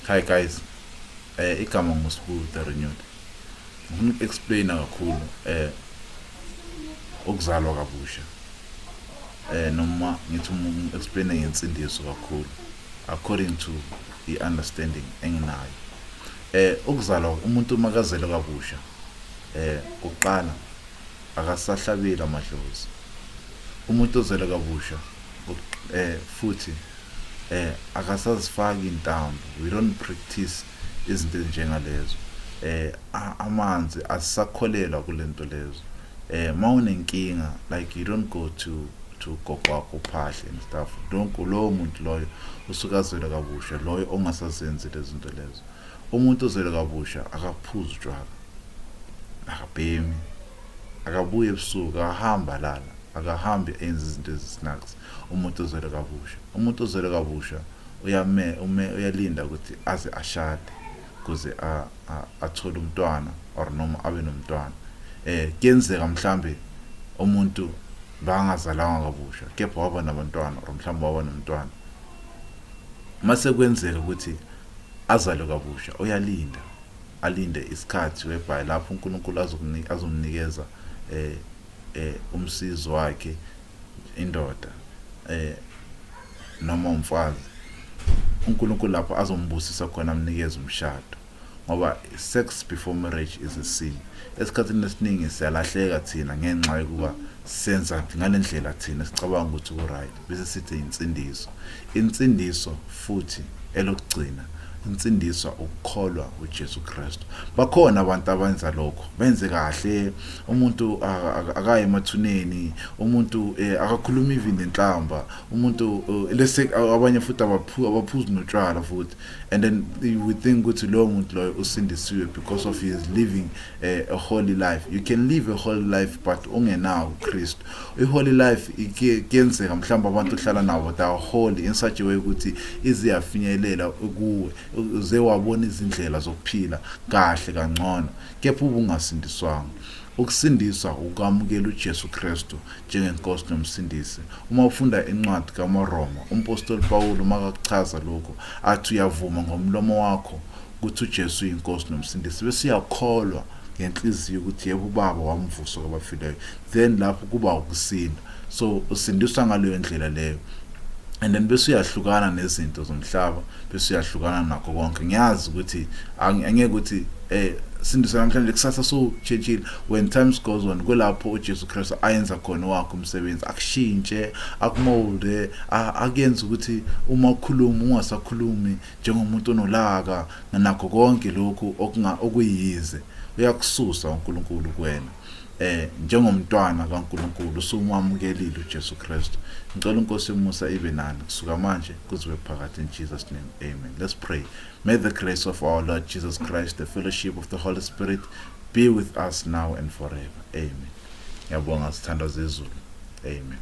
Hi guys, igama nguSibu the Renewed. Ngifuna uku-explaina kakhulu ukuzalwa kabusha. Noma ngithi explain ngensindiso kakhulu according to the understanding enginayo. Ukuzalwa umuntu makazelwe kabusha, uqala akasahlabeli amadlozi. Umuntu ozelwe kabusha futhi akasazifaki intambo. We don't practice izinto njengalezo. Amanzi asisakholelwa kulento lezo. Mawunenkinga, like you don't go to gogo wakho phahle and stuff. Don't go lowo muntu loyo usukazelwe kabusha, loyo ongasazenzi lezi zinto lezo. Umuntu ozelwe kabusha akaphuza utshwala, akabhemi, akabuye ebusuku, akahamba lala, akahambi enza izinto ezisinaks. Umuntu ozelwe kabusha, umuntu ozelwe kabusha uyalinda ukuthi aze ashade kuze athole umntwana or noma abe nomntwana. Kuyenzeka mhlambe umuntu bangazalanga kabusha kepha waba nabantwana or mhlambe waba nomntwana. Mase kwenzeka ukuthi azalwe kabusha, uyalinda, alinde isikhathi whereby lapho uNkulunkulu azomnikeza umsizi wakhe indoda noma umfazi. uNkulunkulu lapho azombusisa khona amnikeze umshado, ngoba sex before marriage is a sin. Esikhathini esiningi siyalahleka thina ngenxa yokuba senza ngalendlela thina sicabanga ukuthi ku-right bese sithi insindiso futhi elokugcina insindiso ukukholwa uJesu Kristu. Bakhona abantu abenza lokho, benze kahle, umuntu akaye emathuneni, umuntu akakhuluma even enhlamba, umuntu lese abanye futhi abaphuzi notshwala futhi, and then we think ukuthi lo muntu loyo usindisiwe because of his living a holy life. You can live a holy life but ungenawo uKristu. I-holy life kuyenzeka mhlawumbe abantu ohlala nabo they are holy in such a way ukuthi iziyafinyelela kuwe, uze wabona izindlela zokuphila kahle kangcono, kepha ubungasindiswanga. Ukusindiswa ukwamukela uJesu Kristu njengenkosi nomsindisi. Uma ufunda incwadi kaMaroma, umpostoli Paul makachaza lokho athi uyavuma ngomlomo wakho ukuthi uJesu uyinkosi nomsindisi, bese uyakholwa ngenhliziyo ukuthi yebo uBaba wamvusa kwabafileyo, then lapho kuba ukusinda. So usindiswa ngaleyo ndlela leyo, and then bese uyahlukana nezinto zomhlaba, bese uyahlukana nakho konke. Ngiyazi ukuthi angeke ukuthi sindiswa namhlanje kusasa so chechile. When times goes on, kulapho uJesu Kristu ayenza khona wakho umsebenzi, akushintshe, akumolde, akuyenza ukuthi uma ukhuluma ungasakhulumi njengomuntu onolaka nakho konke lokho okuyize. Uyakususa uNkulunkulu kuwena njengomntwana kaNkulunkulu usumwamukelile uJesu Kristu. Ngicela uNkosi yomusa ibe nani kusuka manje kuze phakathi in Jesus name. Amen. Let's pray. May the grace of our Lord Jesus Christ, the fellowship of the Holy Spirit be with us now and forever. Amen. Ngiyabonga sithandwa zezulu. Amen.